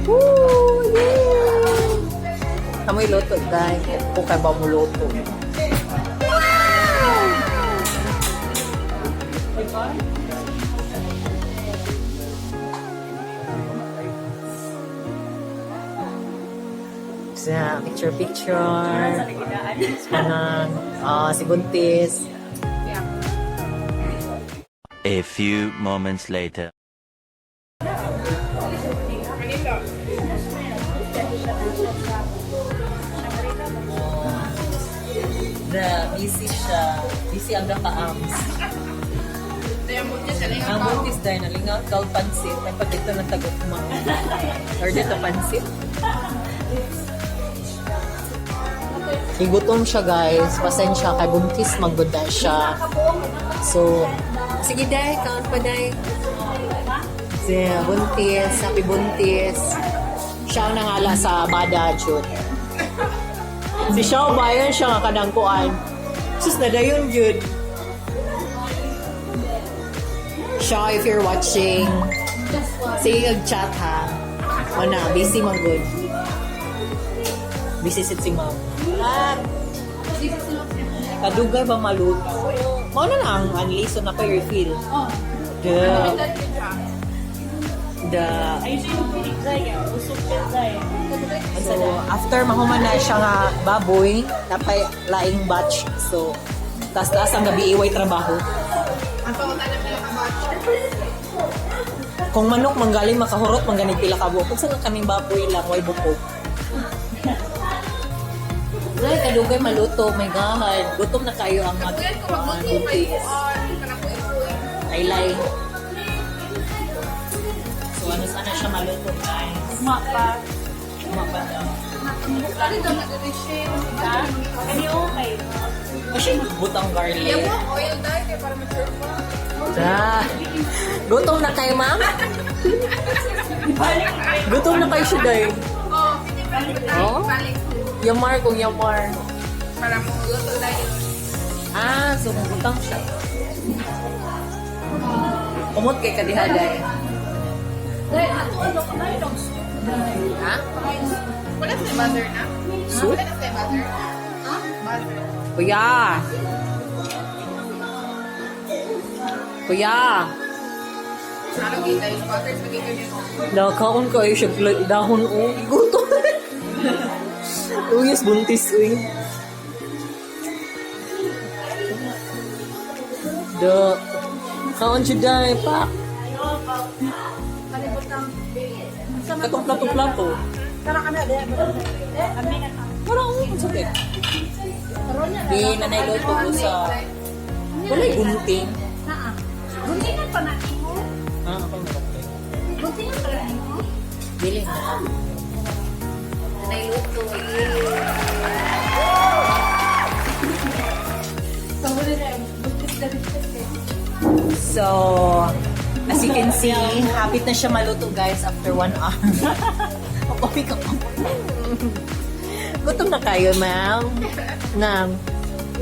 Woo! Yay! Kamoy loto, guys. Kung kaya ba mo loto. Sa picture. Kanang si Buntis. A few moments later. Busy siya. Busy ang naka-arms. Ang buntis dahil nalingaw kal pansit. May pagkita ng tagukma. Or dito pansit. Igutom siya guys. Pasensya kay buntis magbuda siya. So, sige day, count pa day. Si buntis, happy buntis. Siya ang nangala sa BADA, Jud. Si Shao bayan siya nga kanang kuan. Sus na dayon, Jud. Shao, if you're watching, sige kag-chat ha. Mana, busy man good. Busy sit si ma'am. Kadugay ba maluto? Mao na lang unlisten na pa your feel. So after mahuman na siya nga baboy, napay laing batch. So taas ang gabi iway trabaho. Kung manok manggaling makahurot mangganit pila ka buok. Kung saan kaming baboy lang way buko. Ay, kadugay maluto. My God. Gutom na kayo ang mag-buntis. Laylay. So, ano sana siya maluto, guys? Mukbang. Mukbang daw. Lagi daw nag-resim. Ano okay? Kasi butang garlic. Yan mo, oil dye kaya para mature pa. Gutom na kayo, ma'am? Gutom na kayo siya, day. Oh? Yamar kung yamar. Para mo luto dahil. So butang siya. Umot kay kadihaday. Dahil ano ka na yung Ha? wala sa butter na? Soup? Wala sa butter? Ha? Butter. Kuya! Kuya! Ano kita yung butter sa gito niyo? Nakaon kayo siya dahon o. Gutom. Uyas buntis uy. Kaon siya dahil pa. Katong plato-plato. Tara ka na, kami na ka. Parang sakit. Di nanay loto ko sa... Wala'y gunting. Guntingan pa natin mo. Ako nakapay. Guntingan pa natin mo. Dili na. Nanay loto. So, as you can see, hapit na siya maluto guys after 1 hour. Papapi ka pa. Gutom na kayo, ma'am. Nang.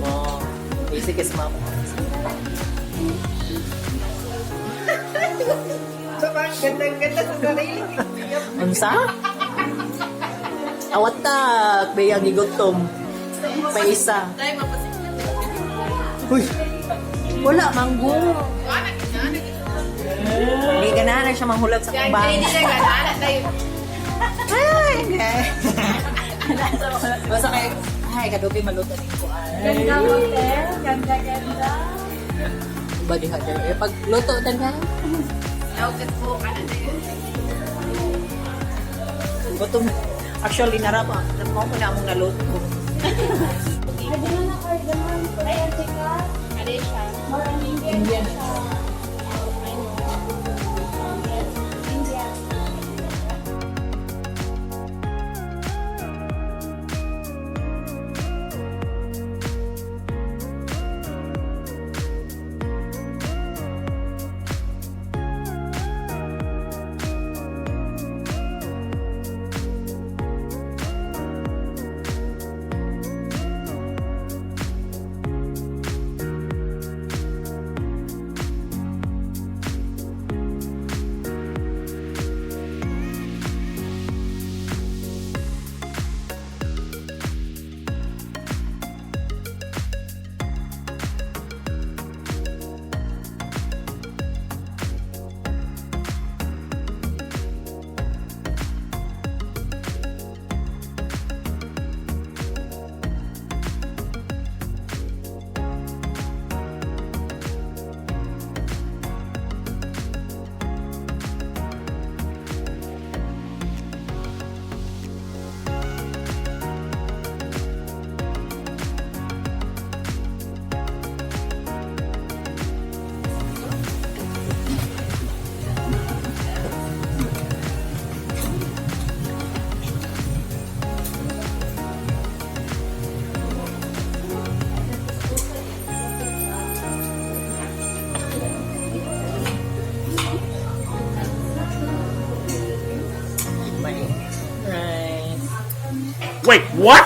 Oh, basic is ma'am. Ganda-ganda sa sarili. Unsa? Awat ta, bayang gigutom. Pa isa. Dahil mapasik. Uy, wala, manggo. Hindi ganahan na siya manghulag sa kumbang. Hindi na gana tayo. Ay, hindi. Basta kayo, ay, kadupi maluto din ko. Ganda hotel. Ganda-ganda. Badi ha, pag luto, dan Naugat po ka na tayo. gutom. Actually, narapa. Nakuha ko na among naluto. Pwede na na-order. Ayan, teka. Ano siya? More on Indian siya. Wait, what?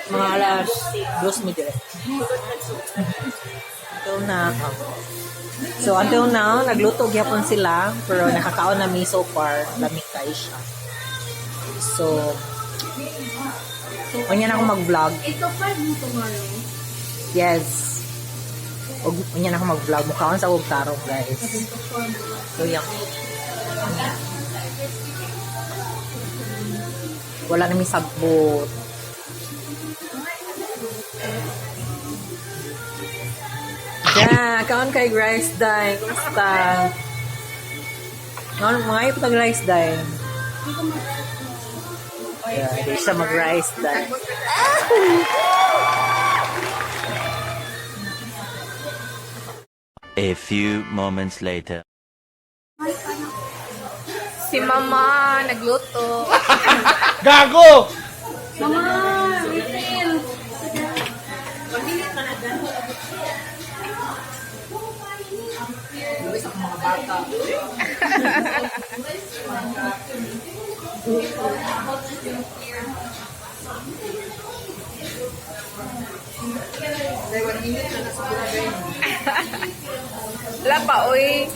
Mga alas 2 mo dire. Until na. So, until now, nagluto gyapon sila. Pero nakakaon na mi so far. Lamig kayo siya. So, ganyan ako mag-vlog. Ito pa dito ngayon. Yes. Ganyan ako mag-vlog. Mukhaon sa huwag tarong, guys. So, yan. Wala namin sagbot. Yeah, kaon kay Rice Day. Kumusta? Mga ipatag Rice Day. Yeah, hindi siya mag-Rice Day. A few moments later. Si Mama, nagluto. Gago! Mama, refill. Wala pa, oy.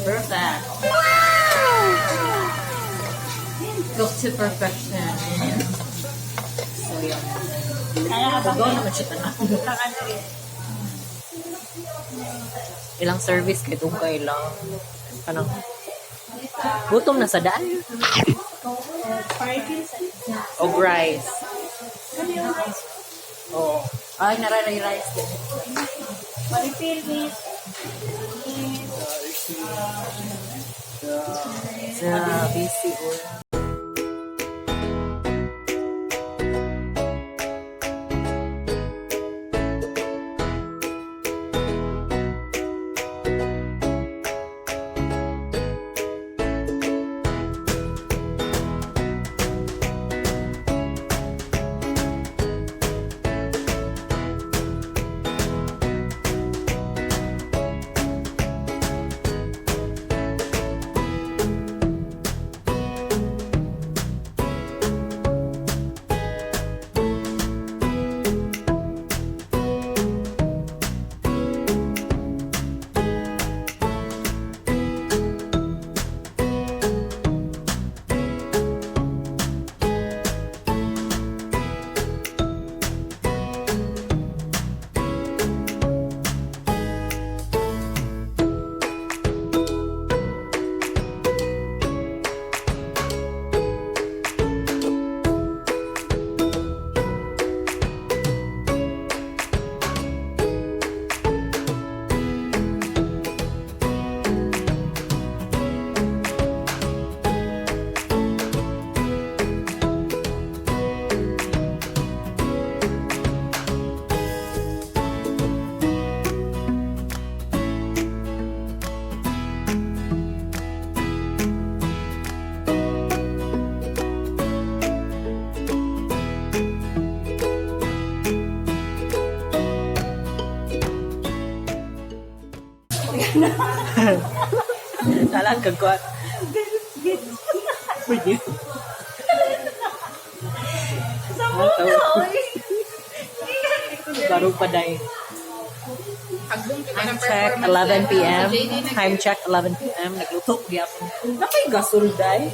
Perfect. Close to perfection. So, yun. Pagaw naman siya tanang. Ilang service kay doon kayo lang. Kanang gutom na sa daan. O rice. Oo. Ay, nararay-rice din. Refill, please. Sa busy or talaan kagkuat. Pwede. Baru pa dahil. Time check 11 p.m. Time check 11 p.m. Nagluto gyapon. Nakay gasol dai.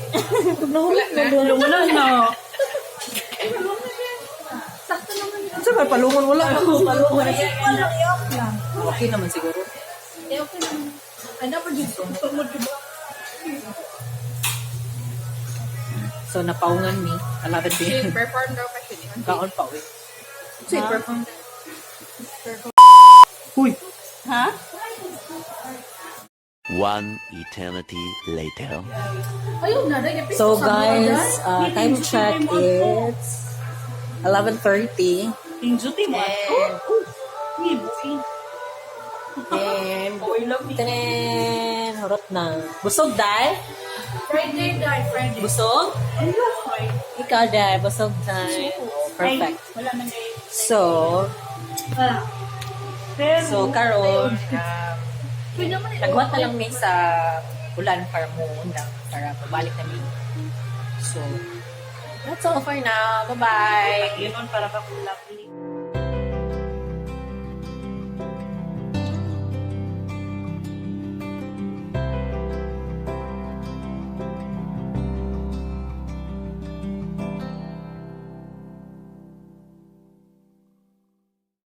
Wala na. Sakto naman. Sa may palungon wala na. Palungon. Wala, i-off lang. Okay naman siguro. Okay naman. Ano pa dito? Tumod diba? So napaungan ni 11 p.m. Perform daw kasi. Kaon pa uwi. Si perform. Huy. Ha? One eternity later. Ayun na, dahil So guys, time check is 11:30. Yung duty mo. And tenen, harot na. Busog dai? Friday, Friday. Busog? Ano Friday? Ikaw dai, busog dai. Perfect. Wala man day. So, Pero, karon pwede naman nagwat na lang may sa ulan para mo undang para pabalik namin. So, that's all for now. Bye-bye. Yun para ka kulap.